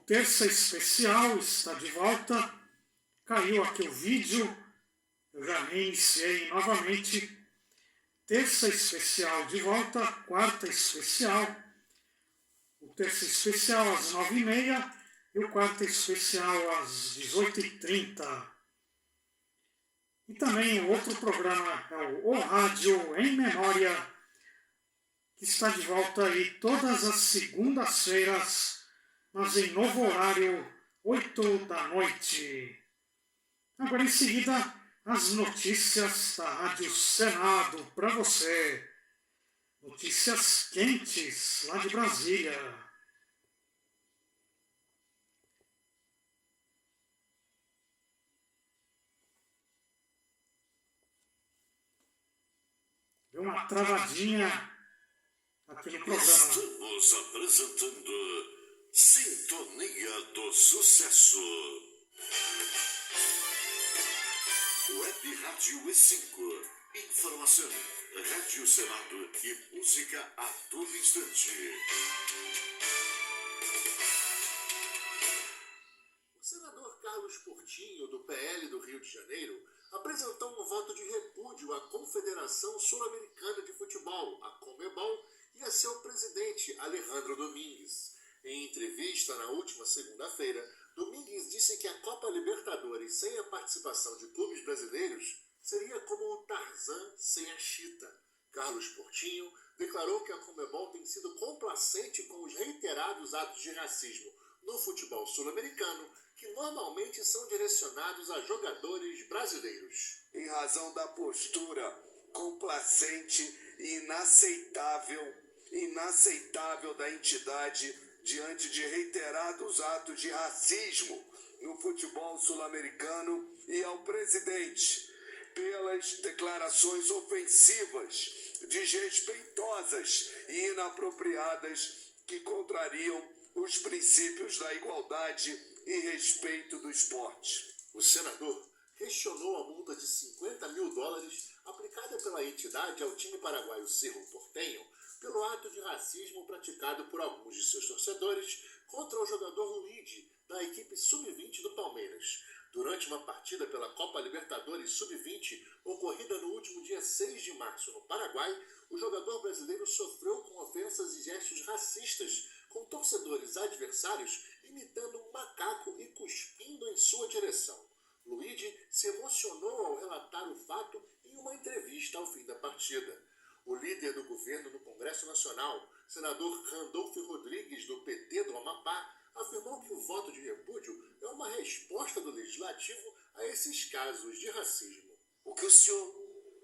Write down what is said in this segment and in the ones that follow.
Terça Especial está de volta. Caiu aqui o vídeo, eu já reiniciei novamente. Terça Especial de volta, Quarta Especial. O Terça Especial às 9h30 e o Quarta Especial às 18h30. E também o outro programa é o Rádio em Memória, que está de volta aí todas as segundas-feiras, mas em novo horário, 20h. Agora em seguida, as notícias da Rádio Senado para você. Notícias quentes lá de Brasília. Deu uma travadinha aqui no programa. Estamos apresentando Sintonia do Sucesso. Web Rádio E5. Informação, Rádio Senado e música a todo instante. O senador Carlos Portinho, do PL do Rio de Janeiro, apresentou um voto de repúdio à Confederação Sul-Americana de Futebol, a Conmebol, e a seu presidente, Alejandro Domingues. Em entrevista na última segunda-feira, Domingues disse que a Copa Libertadores sem a participação de clubes brasileiros seria como o Tarzan sem a Chita. Carlos Portinho declarou que a Conmebol tem sido complacente com os reiterados atos de racismo no futebol sul-americano, que normalmente são direcionados a jogadores brasileiros. Em razão da postura complacente e inaceitável da entidade diante de reiterados atos de racismo no futebol sul-americano, e ao presidente pelas declarações ofensivas, desrespeitosas e inapropriadas que contrariam os princípios da igualdade e respeito do esporte. O senador questionou a multa de $50 mil aplicada pela entidade ao time paraguaio Cerro Porteño pelo ato de racismo praticado por alguns de seus torcedores contra o jogador Luigi, da equipe Sub-20 do Palmeiras. Durante uma partida pela Copa Libertadores Sub-20, ocorrida no último dia 6 de março no Paraguai, o jogador brasileiro sofreu com ofensas e gestos racistas, com torcedores adversários imitando um macaco e cuspindo em sua direção. Luigi se emocionou ao relatar o fato em uma entrevista ao fim da partida. O líder do governo no Congresso Nacional, senador Randolfo Rodrigues, do PT do Amapá, afirmou que o voto de repúdio é uma resposta do Legislativo a esses casos de racismo. O que o senhor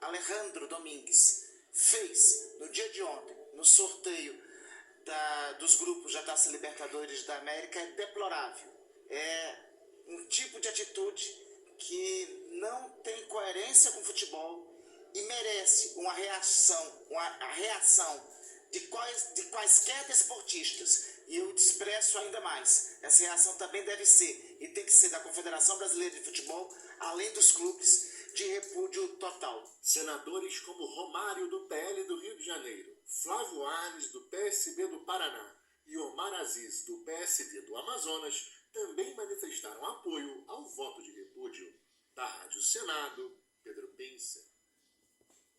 Alejandro Domingues fez no dia de ontem, no sorteio dos grupos da Taça Libertadores da América, é deplorável. É um tipo de atitude que não tem coerência com o futebol e merece a reação de quaisquer desportistas. E eu expresso ainda mais, essa reação também deve ser, e tem que ser da Confederação Brasileira de Futebol, além dos clubes, de repúdio total. Senadores como Romário, do PL do Rio de Janeiro, Flávio Arnes, do PSB do Paraná, e Omar Aziz, do PSD do Amazonas, também manifestaram apoio ao voto de repúdio. Da Rádio Senado, Pedro Pincer.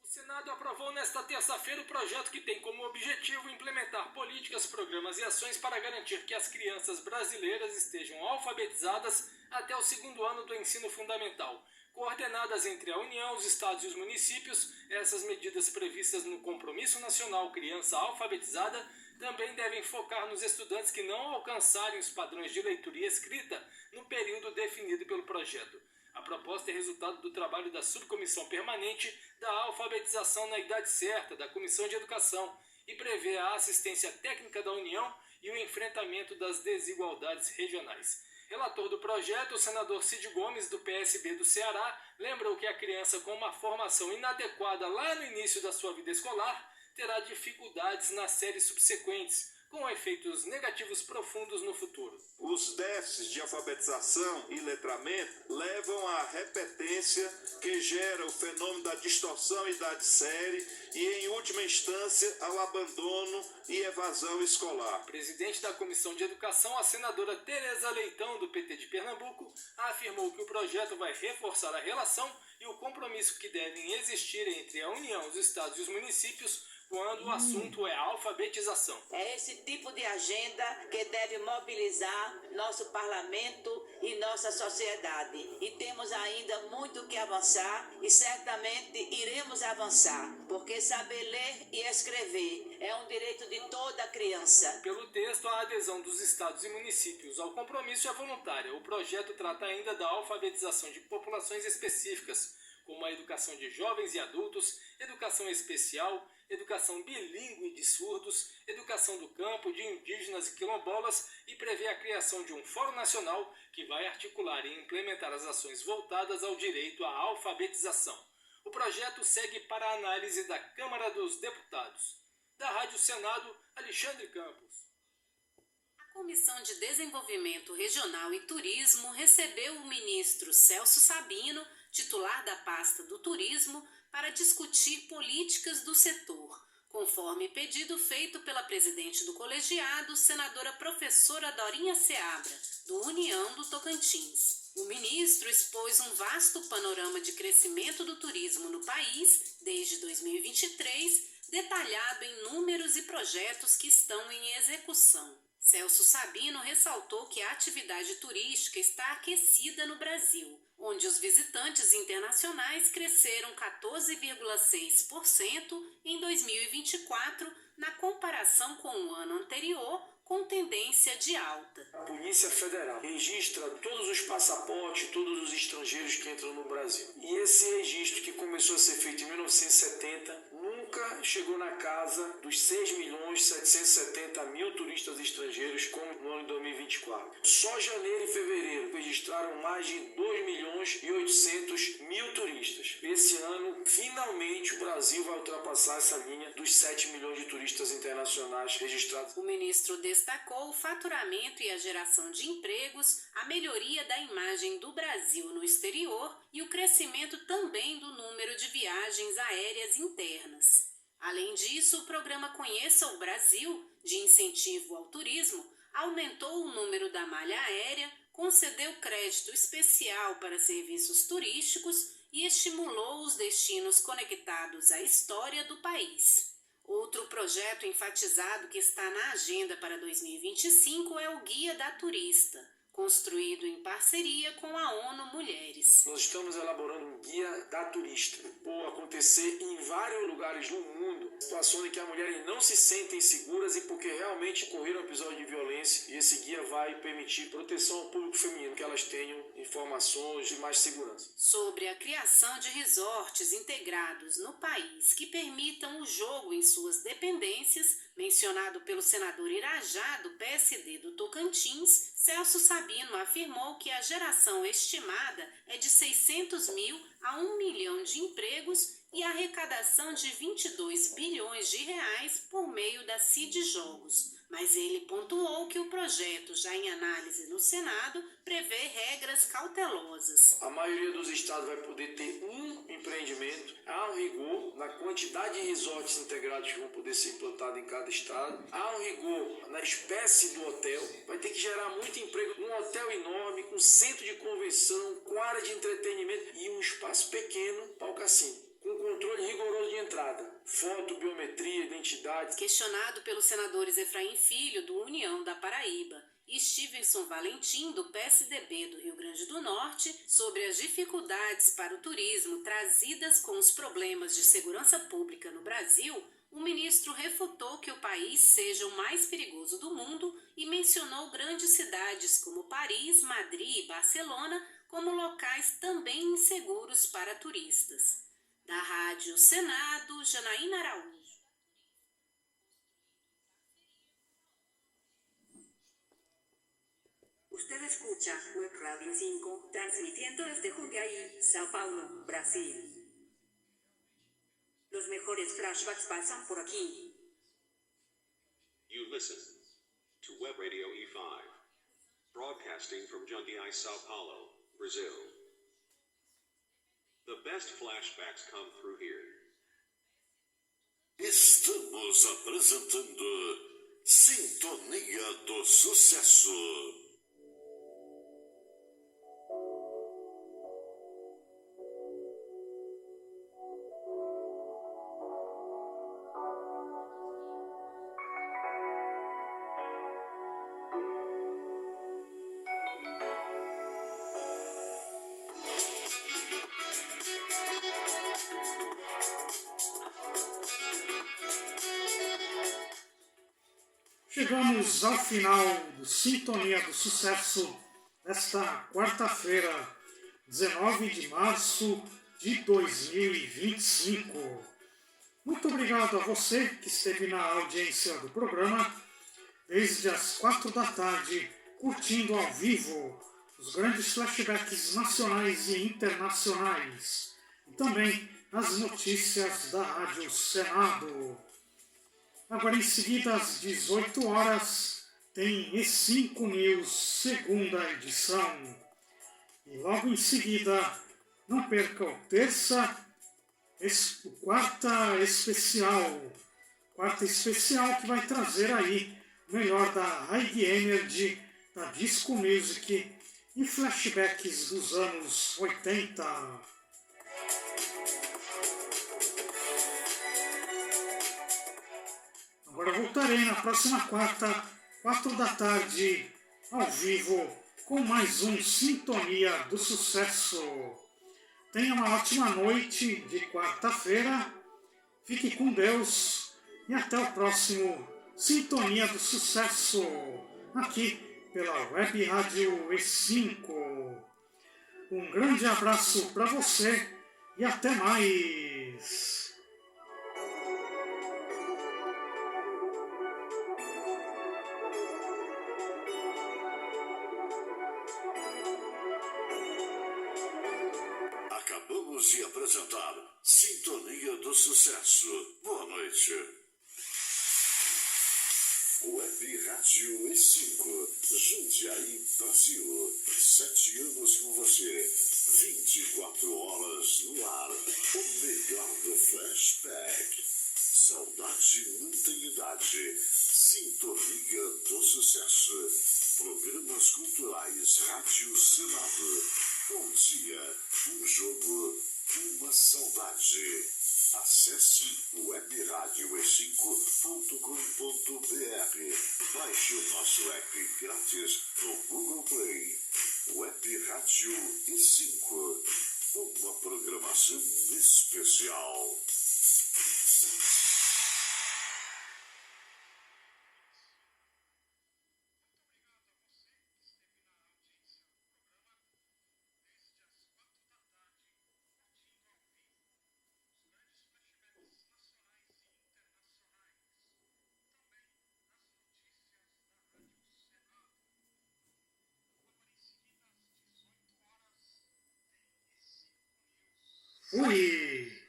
O Senado aprovou nesta terça-feira o projeto que tem como objetivo implementar políticas, programas e ações para garantir que as crianças brasileiras estejam alfabetizadas até o 2º ano do ensino fundamental. Coordenadas entre a União, os estados e os municípios, essas medidas previstas no Compromisso Nacional Criança Alfabetizada também devem focar nos estudantes que não alcançarem os padrões de leitura e escrita no período definido pelo projeto. A proposta é resultado do trabalho da Subcomissão Permanente da Alfabetização na Idade Certa, da Comissão de Educação, e prevê a assistência técnica da União e o enfrentamento das desigualdades regionais. Relator do projeto, o senador Cid Gomes, do PSB do Ceará, lembrou que a criança com uma formação inadequada lá no início da sua vida escolar terá dificuldades nas séries subsequentes, com efeitos negativos profundos no futuro. Os déficits de alfabetização e letramento levam à repetência, que gera o fenômeno da distorção idade-série e, em última instância, ao abandono e evasão escolar. Presidente da Comissão de Educação, a senadora Tereza Leitão, do PT de Pernambuco, afirmou que o projeto vai reforçar a relação e o compromisso que devem existir entre a União, os estados e os municípios quando o assunto é alfabetização. É esse tipo de agenda que deve mobilizar nosso parlamento e nossa sociedade. E temos ainda muito que avançar e certamente iremos avançar, porque saber ler e escrever é um direito de toda criança. Pelo texto, a adesão dos estados e municípios ao compromisso é voluntária. O projeto trata ainda da alfabetização de populações específicas, como a educação de jovens e adultos, educação especial, educação bilíngue de surdos, educação do campo, de indígenas e quilombolas e prevê a criação de um Fórum Nacional que vai articular e implementar as ações voltadas ao direito à alfabetização. O projeto segue para a análise da Câmara dos Deputados. Da Rádio Senado, Alexandre Campos. A Comissão de Desenvolvimento Regional e Turismo recebeu o ministro Celso Sabino, titular da pasta do turismo, para discutir políticas do setor, conforme pedido feito pela presidente do colegiado, senadora professora Dorinha Seabra, do União do Tocantins. O ministro expôs um vasto panorama de crescimento do turismo no país desde 2023, detalhado em números e projetos que estão em execução. Celso Sabino ressaltou que a atividade turística está aquecida no Brasil, onde os visitantes internacionais cresceram 14,6% em 2024, na comparação com o ano anterior, com tendência de alta. A Polícia Federal registra todos os passaportes, todos os estrangeiros que entram no Brasil. E esse registro, que começou a ser feito em 1970, nunca chegou na casa dos 6.770.000 turistas estrangeiros, como no ano de 2024. Só janeiro e fevereiro registraram mais de 2.800.000 turistas. Esse ano, finalmente, o Brasil vai ultrapassar essa linha dos 7 milhões de turistas internacionais registrados. O ministro destacou o faturamento e a geração de empregos, a melhoria da imagem do Brasil no exterior e o crescimento também do número de viagens aéreas internas. Além disso, o programa Conheça o Brasil, de incentivo ao turismo, aumentou o número da malha aérea, concedeu crédito especial para serviços turísticos e estimulou os destinos conectados à história do país. Outro projeto enfatizado que está na agenda para 2025 é o Guia da Turista, construído em parceria com a ONU Mulheres. Nós estamos elaborando um guia da turista, por acontecer em vários lugares no mundo, situações em que as mulheres não se sentem seguras e porque realmente ocorreram episódios de violência, e esse guia vai permitir proteção ao público feminino, que elas tenham informações e mais segurança. Sobre a criação de resorts integrados no país que permitam o jogo em suas dependências, mencionado pelo senador Irajá, do PSD do Tocantins, Celso Sabino afirmou que a geração estimada é de 600.000 a 1 milhão de empregos e a arrecadação de 22 bilhões de reais por meio da CID Jogos. Mas ele pontuou que o projeto, já em análise no Senado, prevê regras cautelosas. A maioria dos estados vai poder ter um empreendimento. Há um rigor na quantidade de resorts integrados que vão poder ser implantados em cada estado. Há um rigor na espécie do hotel. Vai ter que gerar muito emprego. Um hotel enorme, com centro de convenção, com área de entretenimento e um espaço pequeno para o cassino, com controle rigoroso de entrada, foto, biometria, identidade. Questionado pelos senadores Efraim Filho, do União da Paraíba, e Stevenson Valentim, do PSDB do Rio Grande do Norte, sobre as dificuldades para o turismo trazidas com os problemas de segurança pública no Brasil, o ministro refutou que o país seja o mais perigoso do mundo e mencionou grandes cidades como Paris, Madrid e Barcelona como locais também inseguros para turistas. Da Rádio Senado, Janaína Araújo. Usted escucha Web Radio 5, transmitiendo desde Jundiaí, Sao Paulo, Brasil. Los mejores flashbacks pasan por aquí. You listen to Web Radio E5, broadcasting from Jundiaí, São Paulo, Brazil. The best flashbacks come through here. Estamos apresentando Sintonia do Sucesso. Chegamos ao final do Sintonia do Sucesso desta quarta-feira, 19 de março de 2025. Muito obrigado a você que esteve na audiência do programa desde as 4 da tarde, curtindo ao vivo os grandes flashbacks nacionais e internacionais e também as notícias da Rádio Senado. Agora, em seguida, às 18 horas, tem E5 News, segunda edição. E logo em seguida, não perca o quarta especial. Quarta especial que vai trazer aí o melhor da High Energy, da Disco Music e flashbacks dos anos 80. Agora voltarei na próxima quarta, 4 da tarde, ao vivo, com mais um Sintonia do Sucesso. Tenha uma ótima noite de quarta-feira, fique com Deus e até o próximo Sintonia do Sucesso, aqui pela Web Rádio E5. Um grande abraço para você e até mais! Acabamos de apresentar Sintonia do Sucesso. Boa noite. Web Rádio E5, Jundiaí, Brasil. 7 anos com você. 24 horas no ar. O melhor do flashback. Saudade não tem idade. Sintonia do Sucesso. Programas culturais. Rádio Senado. Um dia, um jogo, uma saudade. Acesse webradio5.com.br. Baixe o nosso app grátis no Google Play. Web Rádio E5. Uma programação especial. Fui!